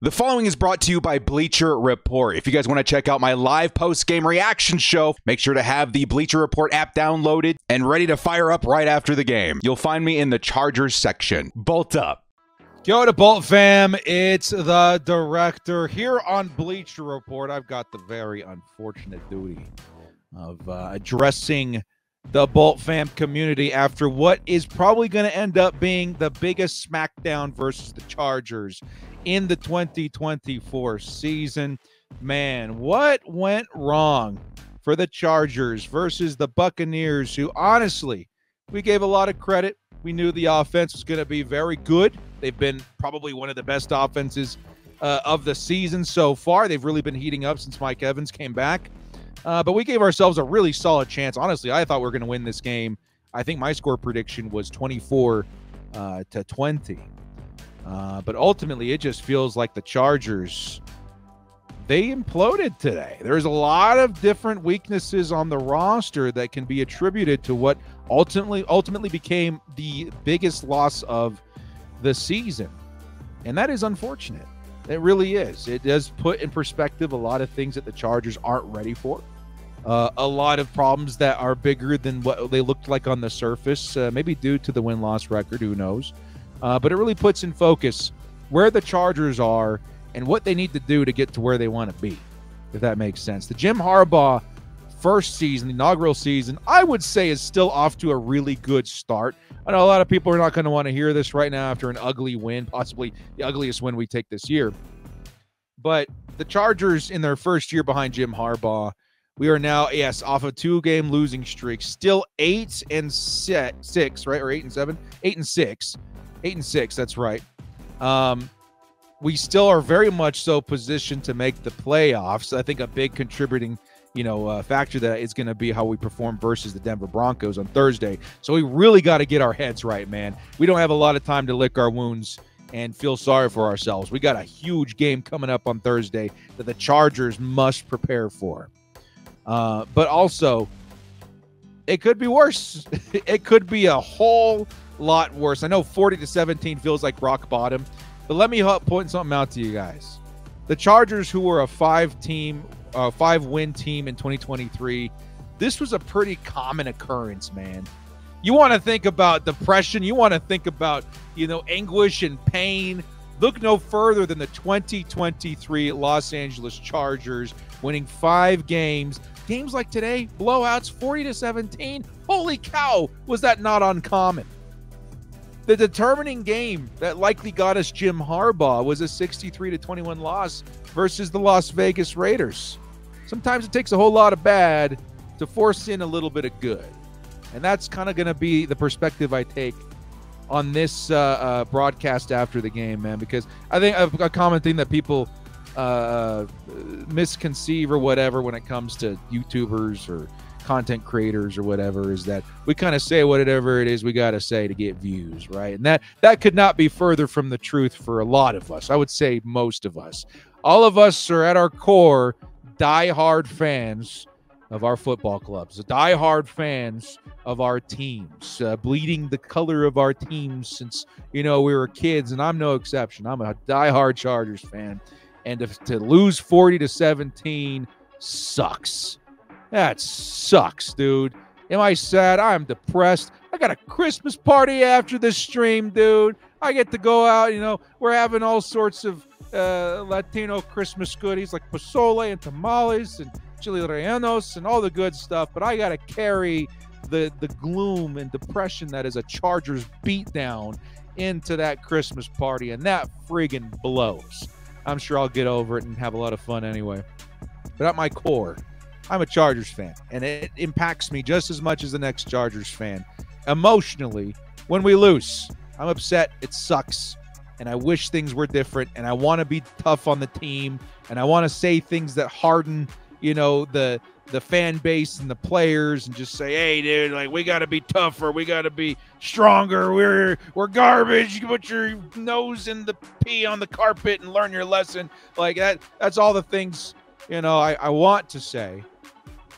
The following is brought to you by Bleacher Report. If you guys want to check out my live post-game reaction show, make sure to have the Bleacher Report app downloaded and ready to fire up right after the game. You'll find me in the Chargers section. Bolt up. Yo to Bolt fam, it's the director here on Bleacher Report. I've got the very unfortunate duty of addressing the Bolt fam community after what is probably going to end up being the biggest smackdown versus the Chargers in the 2024 season. Man, what went wrong for the Chargers versus the Buccaneers, who honestly, we gave a lot of credit. We knew the offense was going to be very good. They've been probably one of the best offenses of the season so far. They've really been heating up since Mike Evans came back. But we gave ourselves a really solid chance. Honestly, I thought we were going to win this game. I think my score prediction was 24-20. But ultimately, it just feels like the Chargers, they imploded today. There's a lot of different weaknesses on the roster that can be attributed to what ultimately became the biggest loss of the season. And that is unfortunate. It really is. It does put in perspective a lot of things that the Chargers aren't ready for. A lot of problems that are bigger than what they looked like on the surface, maybe due to the win-loss record, who knows. But it really puts in focus where the Chargers are and what they need to do to get to where they want to be, if that makes sense. The Jim Harbaugh first season, the inaugural season, I would say is still off to a really good start. I know a lot of people are not going to want to hear this right now after an ugly win, possibly the ugliest win we take this year. But the Chargers, in their first year behind Jim Harbaugh, we are now, yes, off a 2-game losing streak, still 8-6, right? Or 8-7? 8-6. 8-6, that's right. We still are very much so positioned to make the playoffs. I think a big contributing, factor that is going to be how we perform versus the Denver Broncos on Thursday. So we really got to get our heads right, man. We don't have a lot of time to lick our wounds and feel sorry for ourselves. We got a huge game coming up on Thursday that the Chargers must prepare for. But also, it could be worse. It could be a whole lot worse. I know 40-17 feels like rock bottom, but let me point something out to you guys. The Chargers, who were a 5-win team in 2023, this was a pretty common occurrence, man. You want to think about depression, you want to think about, anguish and pain. Look no further than the 2023 Los Angeles Chargers winning 5 games. Games like today, blowouts, 40-17. Holy cow, was that not uncommon? The determining game that likely got us Jim Harbaugh was a 63-21 loss versus the Las Vegas Raiders. Sometimes it takes a whole lot of bad to force in a little bit of good. And that's kind of going to be the perspective I take on this broadcast after the game, man, because I think a common thing that people misconceive or whatever when it comes to YouTubers or content creators or whatever is that we kind of say whatever it is we got to say to get views, right? And that could not be further from the truth for a lot of us. I would say most of us. All of us are at our core diehard fans of our football clubs, diehard fans of our teams, bleeding the color of our teams since, we were kids, and I'm no exception. I'm a diehard Chargers fan, and to lose 40-17 sucks. That sucks, dude. Am I sad? I'm depressed. I got a Christmas party after this stream, dude. I get to go out, we're having all sorts of Latino Christmas goodies like pozole and tamales and chili rellenos and all the good stuff, but I got to carry the gloom and depression that is a Chargers beatdown into that Christmas party, and that friggin' blows. I'm sure I'll get over it and have a lot of fun anyway. But at my core, I'm a Chargers fan, and it impacts me just as much as the next Chargers fan. Emotionally, when we lose, I'm upset. It sucks, and I wish things were different, and I want to be tough on the team, and I want to say things that harden, the fan base and the players, and just say, hey, dude, like, we got to be tougher. We got to be stronger. We're garbage. You put your nose in the pee on the carpet and learn your lesson. Like, that's all the things, I want to say.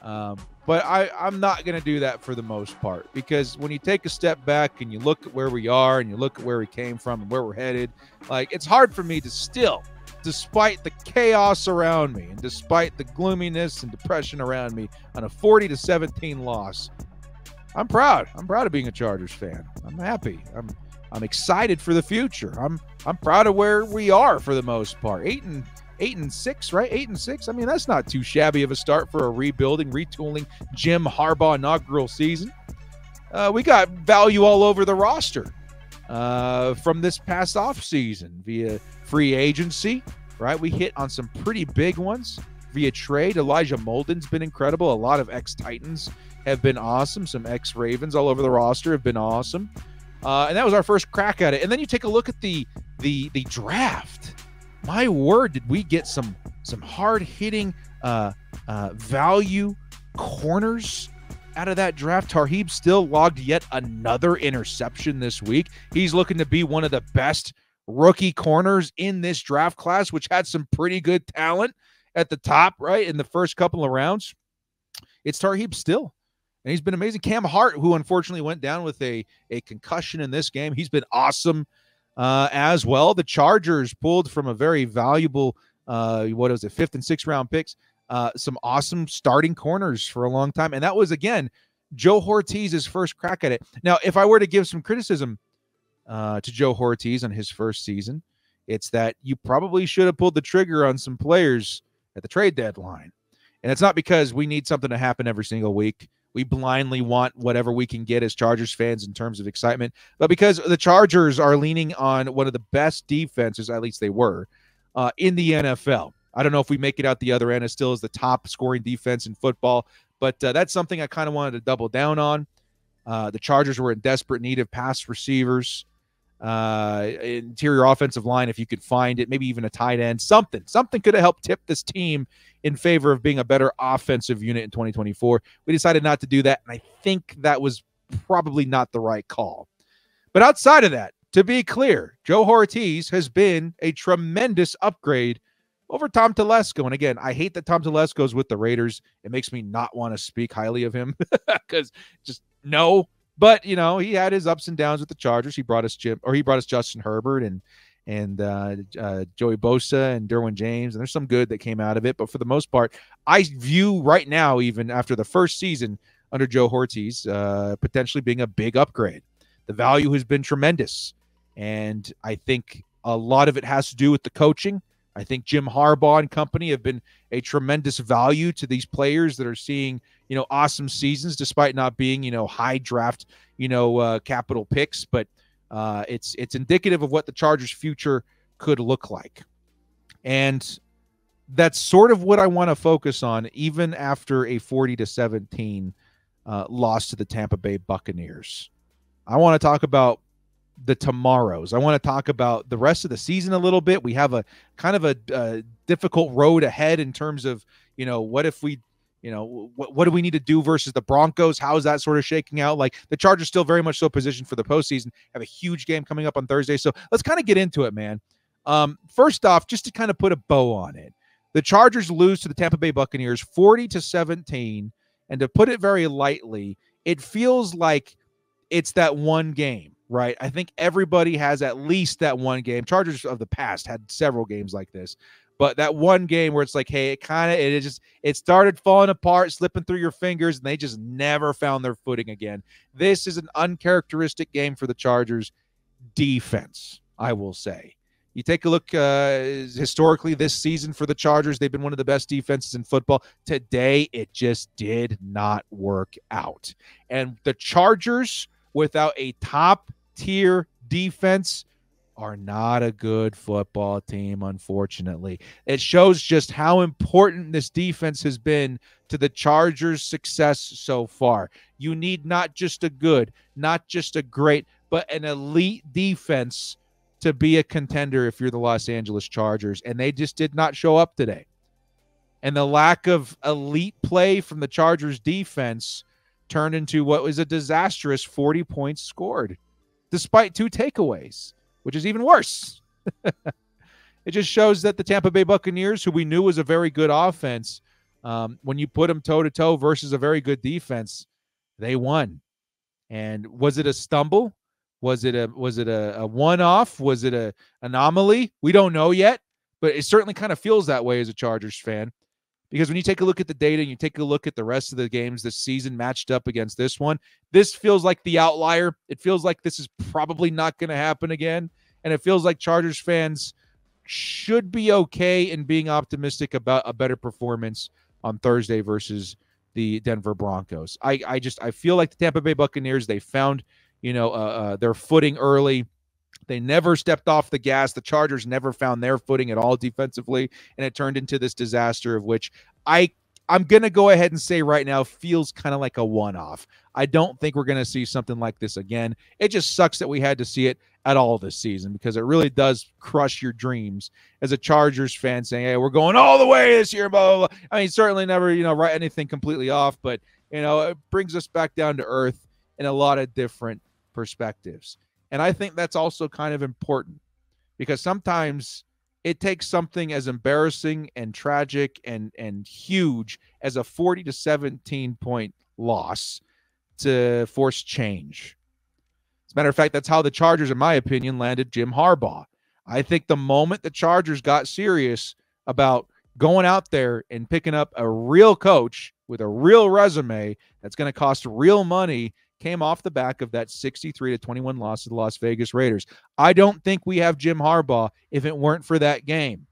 But I'm not going to do that for the most part, because when you take a step back and you look at where we are and you look at where we came from and where we're headed, like, it's hard for me to still despite the chaos around me and despite the gloominess and depression around me, on a 40-17 loss. I'm proud. I'm proud of being a Chargers fan. I'm happy. I'm excited for the future. I'm proud of where we are for the most part. 8-6, right? 8-6. I mean, that's not too shabby of a start for a rebuilding, retooling Jim Harbaugh inaugural season. We got value all over the roster from this past offseason via free agency, right? We hit on some pretty big ones via trade. Elijah Molden's been incredible. A lot of ex-Titans have been awesome. Some ex-Ravens all over the roster have been awesome. And that was our first crack at it. And then you take a look at the draft. My word, did we get some hard-hitting value corners out of that draft. Tarheeb still logged yet another interception this week. He's looking to be one of the best rookie corners in this draft class, which had some pretty good talent at the top, right, in the first couple of rounds. It's Tarheeb still. And he's been amazing. Cam Hart, who unfortunately went down with a concussion in this game, he's been awesome as well. The Chargers pulled from a very valuable, 5th and 6th round picks, some awesome starting corners for a long time. And that was, again, Joe Hortiz's first crack at it. Now, if I were to give some criticism to Joe Hortiz on his first season, it's that you probably should have pulled the trigger on some players at the trade deadline. And it's not because we need something to happen every single week. We blindly want whatever we can get as Chargers fans in terms of excitement, but because the Chargers are leaning on one of the best defenses, at least they were, in the NFL. I don't know if we make it out the other end as still as the top scoring defense in football, but that's something I kind of wanted to double down on. The Chargers were in desperate need of pass receivers, interior offensive line, if you could find it, maybe even a tight end, something could have helped tip this team in favor of being a better offensive unit in 2024. We decided not to do that, and I think that was probably not the right call. But outside of that, to be clear, Joe Hortiz has been a tremendous upgrade over Tom Telesco. And again, I hate that Tom Telesco's with the Raiders. It makes me not want to speak highly of him because just no. But, you know, he had his ups and downs with the Chargers. He brought us Justin Herbert and Joey Bosa and Derwin James, and there's some good that came out of it. But for the most part, I view right now, even after the first season under Joe Hortiz, potentially being a big upgrade. The value has been tremendous, and I think a lot of it has to do with the coaching. I think Jim Harbaugh and company have been a tremendous value to these players that are seeing, you know, awesome seasons despite not being, you know, high draft, capital picks. But it's indicative of what the Chargers' future could look like. And that's sort of what I want to focus on, even after a 40-17 loss to the Tampa Bay Buccaneers. I want to talk about the tomorrows. I want to talk about the rest of the season a little bit. We have a kind of a difficult road ahead in terms of, you know, what if we, you know, what do we need to do versus the Broncos? How is that sort of shaking out? Like, the Chargers still very much so positioned for the postseason, have a huge game coming up on Thursday. So let's kind of get into it, man. First off, just to kind of put a bow on it, the Chargers lose to the Tampa Bay Buccaneers 40-17. And to put it very lightly, it feels like it's that one game, right? I think everybody has at least that one game. Chargers of the past had several games like this, but that one game where it's like, hey, it started falling apart, slipping through your fingers, and they just never found their footing again. This is an uncharacteristic game for the Chargers defense, I will say. You take a look historically this season for the Chargers, they've been one of the best defenses in football. Today, it just did not work out. And the Chargers, without a top-tier defense, are not a good football team, unfortunately. It shows just how important this defense has been to the Chargers' success so far. You need not just a good, not just a great, but an elite defense to be a contender if you're the Los Angeles Chargers, and they just did not show up today. And the lack of elite play from the Chargers defense turned into what was a disastrous 40 points scored, despite 2 takeaways, which is even worse. It just shows that the Tampa Bay Buccaneers, who we knew was a very good offense, when you put them toe-to-toe versus a very good defense, they won. And was it a stumble? Was it a one-off? Was it an anomaly? We don't know yet. but it certainly kind of feels that way as a Chargers fan. Because when you take a look at the data and you take a look at the rest of the games this season matched up against this one, this feels like the outlier. It feels like this is probably not going to happen again. And it feels like Chargers fans should be okay in being optimistic about a better performance on Thursday versus the Denver Broncos. I feel like the Tampa Bay Buccaneers, they found, their footing early. They never stepped off the gas. The Chargers never found their footing at all defensively, and it turned into this disaster of which I'm going to go ahead and say right now feels kind of like a one-off. I don't think we're going to see something like this again. It just sucks that we had to see it at all this season because it really does crush your dreams as a Chargers fan saying, hey, we're going all the way this year, blah, blah, blah. I mean, certainly never, write anything completely off, but, it brings us back down to earth in a lot of different perspectives. And I think that's also kind of important because sometimes it takes something as embarrassing and tragic and huge as a 40-17 point loss to force change. As a matter of fact, that's how the Chargers, in my opinion, landed Jim Harbaugh. I think the moment the Chargers got serious about going out there and picking up a real coach with a real resume that's going to cost real money came off the back of that 63-21 loss to the Las Vegas Raiders. I don't think we have Jim Harbaugh if it weren't for that game.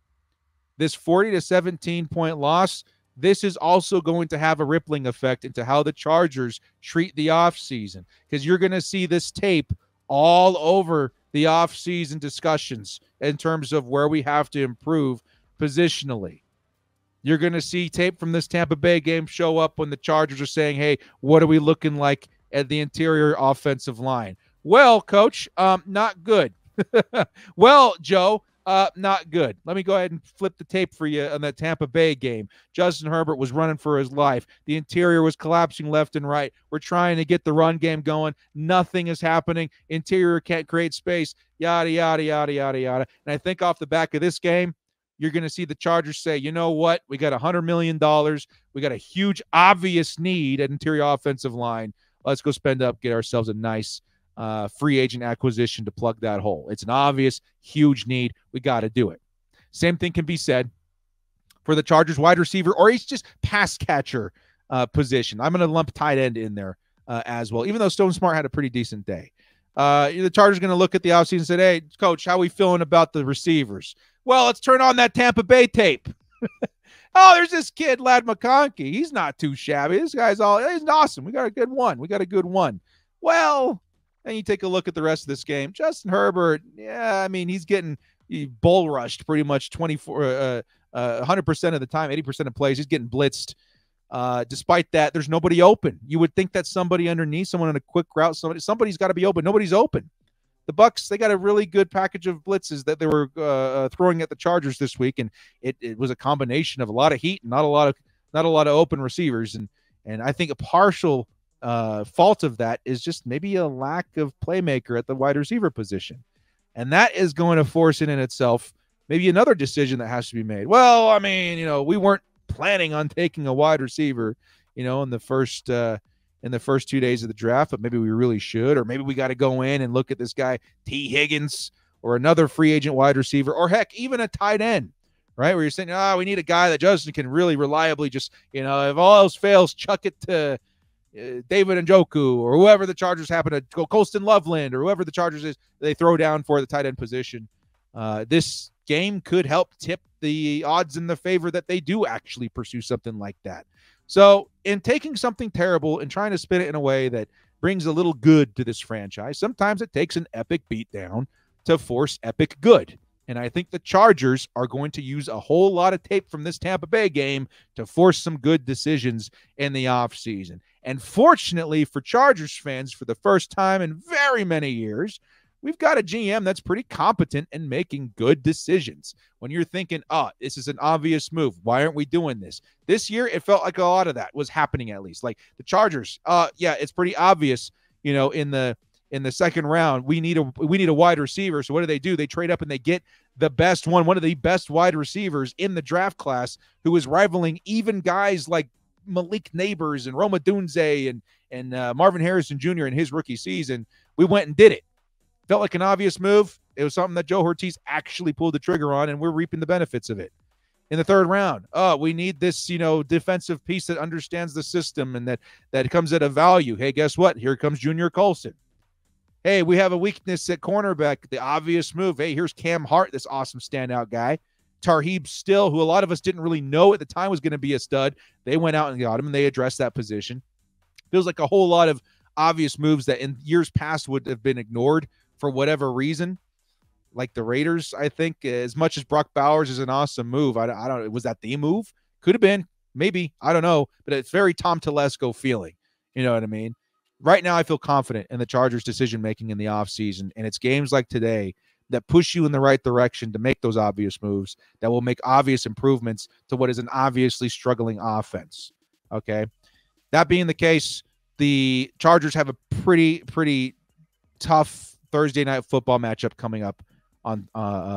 This 40-17 point loss, this is also going to have a rippling effect into how the Chargers treat the offseason because you're going to see this tape all over the offseason discussions in terms of where we have to improve positionally. You're going to see tape from this Tampa Bay game show up when the Chargers are saying, hey, what are we looking like at the interior offensive line? Well, Coach, not good. Well, Joe, not good. Let me go ahead and flip the tape for you on that Tampa Bay game. Justin Herbert was running for his life. The interior was collapsing left and right. We're trying to get the run game going. Nothing is happening. Interior can't create space, yada, yada, yada, yada, yada. And I think off the back of this game, you're going to see the Chargers say, you know what? We got $100 million. We got a huge, obvious need at interior offensive line. Let's go spend up, get ourselves a nice free agent acquisition to plug that hole. It's an obvious, huge need. We got to do it. Same thing can be said for the Chargers wide receiver or he's just pass catcher position. I'm going to lump tight end in there as well, even though Stone Smart had a pretty decent day. The Chargers are going to look at the offseason and say, hey, Coach, how are we feeling about the receivers? Well, let's turn on that Tampa Bay tape. Oh, there's this kid, Ladd McConkey. He's not too shabby. This guy's he's awesome. We got a good one. Well, then you take a look at the rest of this game. Justin Herbert, yeah, I mean, he's getting bull rushed pretty much 100% of the time, 80% of plays. He's getting blitzed. Despite that, there's nobody open. You would think that somebody underneath, someone on a quick route, somebody's got to be open. Nobody's open. The Bucs, they got a really good package of blitzes that they were throwing at the Chargers this week, and it was a combination of a lot of heat and not a lot of open receivers. And I think a partial fault of that is just maybe a lack of playmaker at the wide receiver position, and that is going to force in itself maybe another decision that has to be made. Well, I mean, we weren't planning on taking a wide receiver, in the first 2 days of the draft, but maybe we really should, or maybe we got to go in and look at this guy, T. Higgins, or another free agent wide receiver, or heck, even a tight end, right? Where you're saying, we need a guy that Justin can really reliably just, if all else fails, chuck it to David Njoku or whoever the Chargers happen to go, Colston Loveland or whoever the Chargers is, they throw down for the tight end position. This game could help tip the odds in the favor that they do actually pursue something like that. So in taking something terrible and trying to spin it in a way that brings a little good to this franchise, sometimes it takes an epic beatdown to force epic good. And I think the Chargers are going to use a whole lot of tape from this Tampa Bay game to force some good decisions in the offseason. And fortunately for Chargers fans, for the first time in very many years, we've got a GM that's pretty competent in making good decisions. When you're thinking, this is an obvious move, why aren't we doing this? This year, it felt like a lot of that was happening at least. Like the Chargers, it's pretty obvious, in the second round, we need a wide receiver. So what do? They trade up and they get the best one of the best wide receivers in the draft class who is rivaling even guys like Malik Neighbors and Roma Dunze and Marvin Harrison Jr. in his rookie season. We went and did it. Felt like an obvious move. It was something that Joe Ortiz actually pulled the trigger on, and we're reaping the benefits of it. In the third round, we need this, defensive piece that understands the system and that comes at a value. Hey, guess what? Here comes Junior Colson. Hey, we have a weakness at cornerback, the obvious move. Hey, here's Cam Hart, this awesome standout guy. Tarheeb Still, who a lot of us didn't really know at the time was going to be a stud. They went out and got him, and they addressed that position. Feels like a whole lot of obvious moves that in years past would have been ignored for whatever reason. Like the Raiders, I think, as much as Brock Bowers is an awesome move. I don't. Was that the move? Could have been. Maybe. I don't know. But it's very Tom Telesco feeling. You know what I mean? Right now, I feel confident in the Chargers' decision-making in the offseason. And it's games like today that push you in the right direction to make those obvious moves that will make obvious improvements to what is an obviously struggling offense. Okay? That being the case, the Chargers have a pretty tough Thursday night football matchup coming up on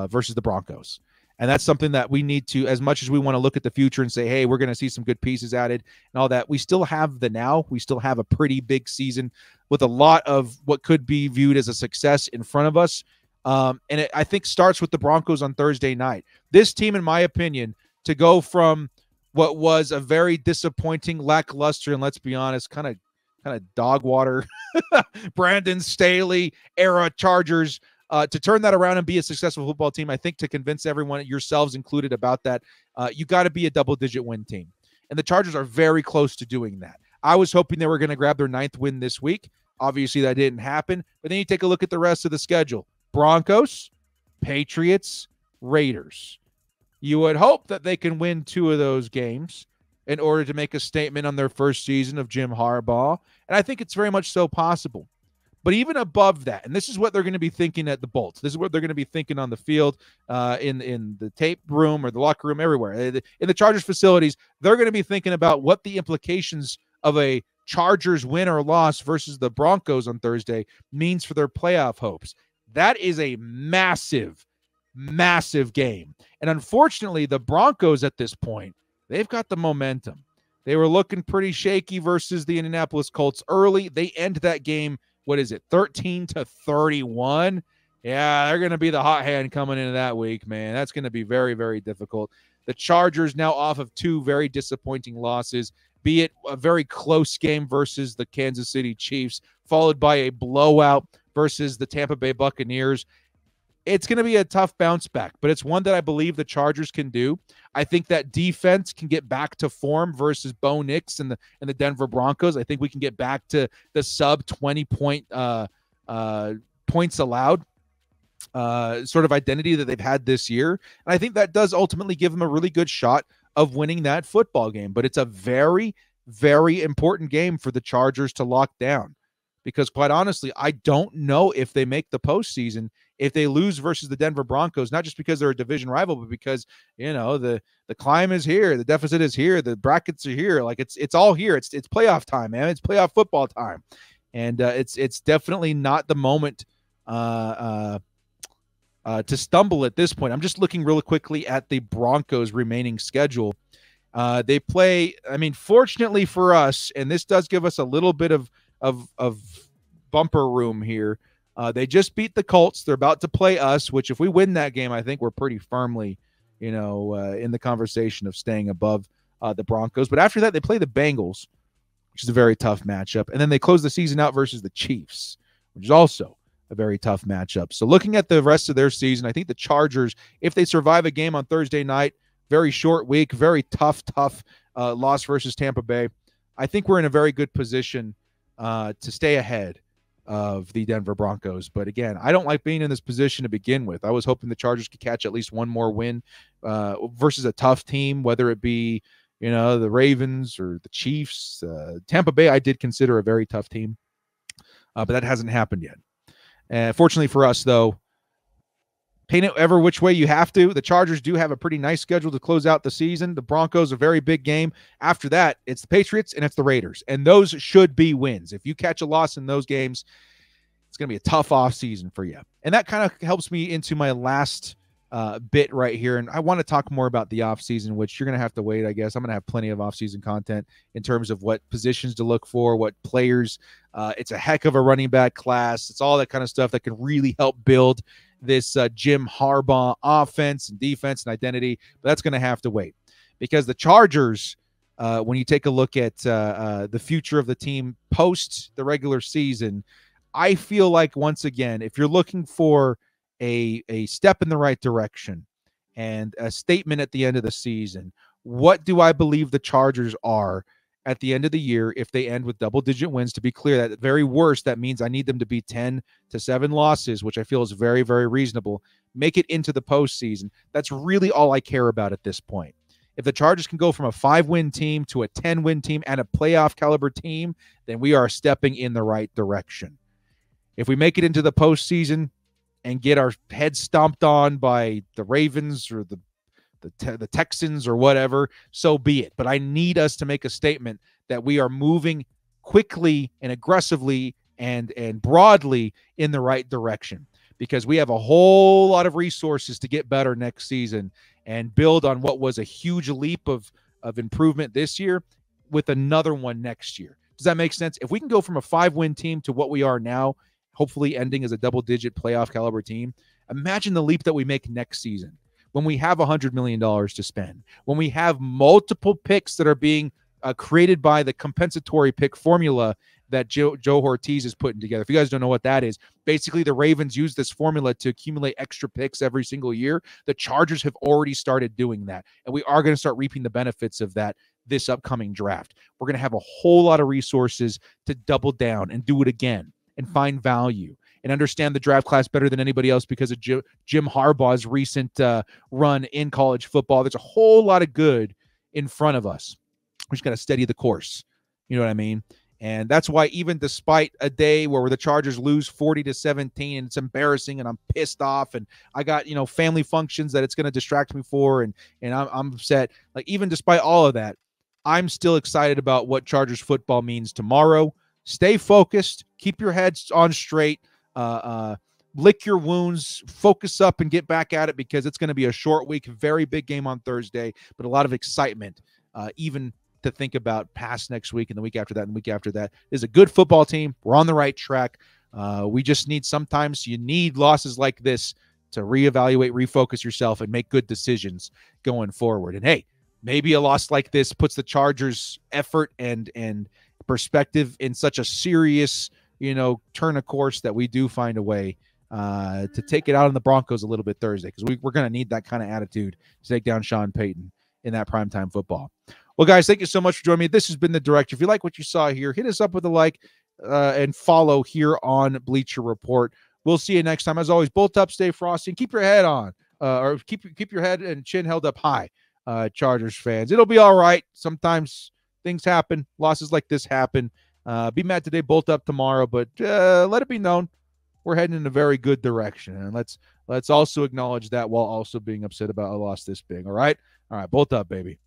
versus the Broncos. And that's something that we need to, as much as we want to look at the future and say, hey, we're going to see some good pieces added and all that, we still have the now. We still have a pretty big season with a lot of what could be viewed as a success in front of us. And it, I think, starts with the Broncos on Thursday night. This team, in my opinion, to go from what was a very disappointing, lackluster, and let's be honest, kind of dog water Brandon Staley era Chargers, to turn that around and be a successful football team, I think to convince everyone, yourselves included, about that, you got to be a double-digit win team. And the Chargers are very close to doing that. I was hoping they were going to grab their 9th win this week. Obviously, that didn't happen. But then you take a look at the rest of the schedule. Broncos, Patriots, Raiders. You would hope that they can win 2 of those games in order to make a statement on their first season of Jim Harbaugh. And I think it's very much so possible. But even above that, and this is what they're going to be thinking at the Bolts. This is what they're going to be thinking on the field, in the tape room or the locker room, everywhere. In the Chargers facilities, they're going to be thinking about what the implications of a Chargers win or loss versus the Broncos on Thursday means for their playoff hopes. That is a massive, massive game. And unfortunately, the Broncos at this point, they've got the momentum. They were looking pretty shaky versus the Indianapolis Colts early. They end that game, 13-31. Yeah, they're going to be the hot hand coming into that week, man. That's going to be very, very difficult. The Chargers now off of 2 very disappointing losses, be it a very close game versus the Kansas City Chiefs, followed by a blowout versus the Tampa Bay Buccaneers. It's going to be a tough bounce back, but it's one that I believe the Chargers can do. I think that defense can get back to form versus Bo Nix and the Denver Broncos. I think we can get back to the sub 20 points allowed sort of identity that they've had this year. And I think that does ultimately give them a really good shot of winning that football game. But it's a very, very important game for the Chargers to lock down. Because quite honestly, I don't know if they make the postseason if they lose versus the Denver Broncos, not just because they're a division rival, but because, the climb is here, the deficit is here, the brackets are here. Like it's all here. It's playoff time, man. It's playoff football time. And it's definitely not the moment to stumble at this point. I'm just looking really quickly at the Broncos' remaining schedule. They play, fortunately for us, and this does give us a little bit of bumper room here. They just beat the Colts. They're about to play us, which if we win that game, I think we're pretty firmly, in the conversation of staying above the Broncos. But after that, they play the Bengals, which is a very tough matchup. And then they close the season out versus the Chiefs, which is also a very tough matchup. So looking at the rest of their season, I think the Chargers, if they survive a game on Thursday night, very short week, very tough loss versus Tampa Bay, I think we're in a very good position to stay ahead of the Denver Broncos. But again, I don't like being in this position to begin with. I was hoping the Chargers could catch at least one more win versus a tough team, whether it be, the Ravens or the Chiefs. Tampa Bay, I did consider a very tough team, but that hasn't happened yet. Fortunately for us, though, paint it ever which way you have to. The Chargers do have a pretty nice schedule to close out the season. The Broncos, a very big game. After that, it's the Patriots and it's the Raiders. And those should be wins. If you catch a loss in those games, it's going to be a tough offseason for you. And that kind of helps me into my last bit right here. And I want to talk more about the offseason, which you're going to have to wait, I guess. I'm going to have plenty of offseason content in terms of what positions to look for, what players. It's a heck of a running back class. It's all that kind of stuff that can really help build this Jim Harbaugh offense and defense and identity, but that's going to have to wait because the Chargers, when you take a look at the future of the team post the regular season, I feel like, once again, if you're looking for a step in the right direction and a statement at the end of the season, what do I believe the Chargers are at the end of the year if they end with double-digit wins? To be clear, that at the very worst, that means I need them to be 10 to 7 losses, which I feel is very, very reasonable. Make it into the postseason. That's really all I care about at this point. If the Chargers can go from a 5-win team to a 10-win team and a playoff caliber team, then we are stepping in the right direction. If we make it into the postseason and get our heads stomped on by the Ravens or the Texans or whatever, so be it. But I need us to make a statement that we are moving quickly and aggressively and broadly in the right direction, because we have a whole lot of resources to get better next season and build on what was a huge leap of improvement this year with another one next year. Does that make sense? If we can go from a 5-win team to what we are now, hopefully ending as a double-digit playoff caliber team, imagine the leap that we make next season when we have $100 million to spend, when we have multiple picks that are being created by the compensatory pick formula that Joe Ortiz is putting together. If you guys don't know what that is, basically the Ravens use this formula to accumulate extra picks every single year. The Chargers have already started doing that, and we are going to start reaping the benefits of that this upcoming draft. We're going to have a whole lot of resources to double down and do it again and find value and understand the draft class better than anybody else because of Jim Harbaugh's recent run in college football. There's a whole lot of good in front of us. We just got to steady the course. You know what I mean? And that's why, even despite a day where the Chargers lose 40-17 and it's embarrassing and I'm pissed off and I got, family functions that it's going to distract me for and I'm upset. Like, even despite all of that, I'm still excited about what Chargers football means tomorrow. Stay focused. Keep your heads on straight. Lick your wounds. Focus up and get back at it, because it's going to be a short week. Very big game on Thursday, but a lot of excitement, even to think about past next week and the week after that and the week after that. This is a good football team. We're on the right track. We just need, sometimes you need losses like this to reevaluate, refocus yourself, and make good decisions going forward. And hey, maybe a loss like this puts the Chargers' effort and perspective in such a serious, turn of course that we do find a way to take it out on the Broncos a little bit Thursday, because we're going to need that kind of attitude to take down Sean Payton in that primetime football. Well, guys, thank you so much for joining me. This has been The Director. If you like what you saw here, hit us up with a like and follow here on Bleacher Report. We'll see you next time. As always, bolt up, stay frosty, and keep your head on, or keep your head and chin held up high, Chargers fans. It'll be all right. Sometimes things happen. Losses like this happen. Be mad today, bolt up tomorrow, but let it be known we're heading in a very good direction. And let's also acknowledge that while also being upset about a loss this big. All right? All right, bolt up, baby.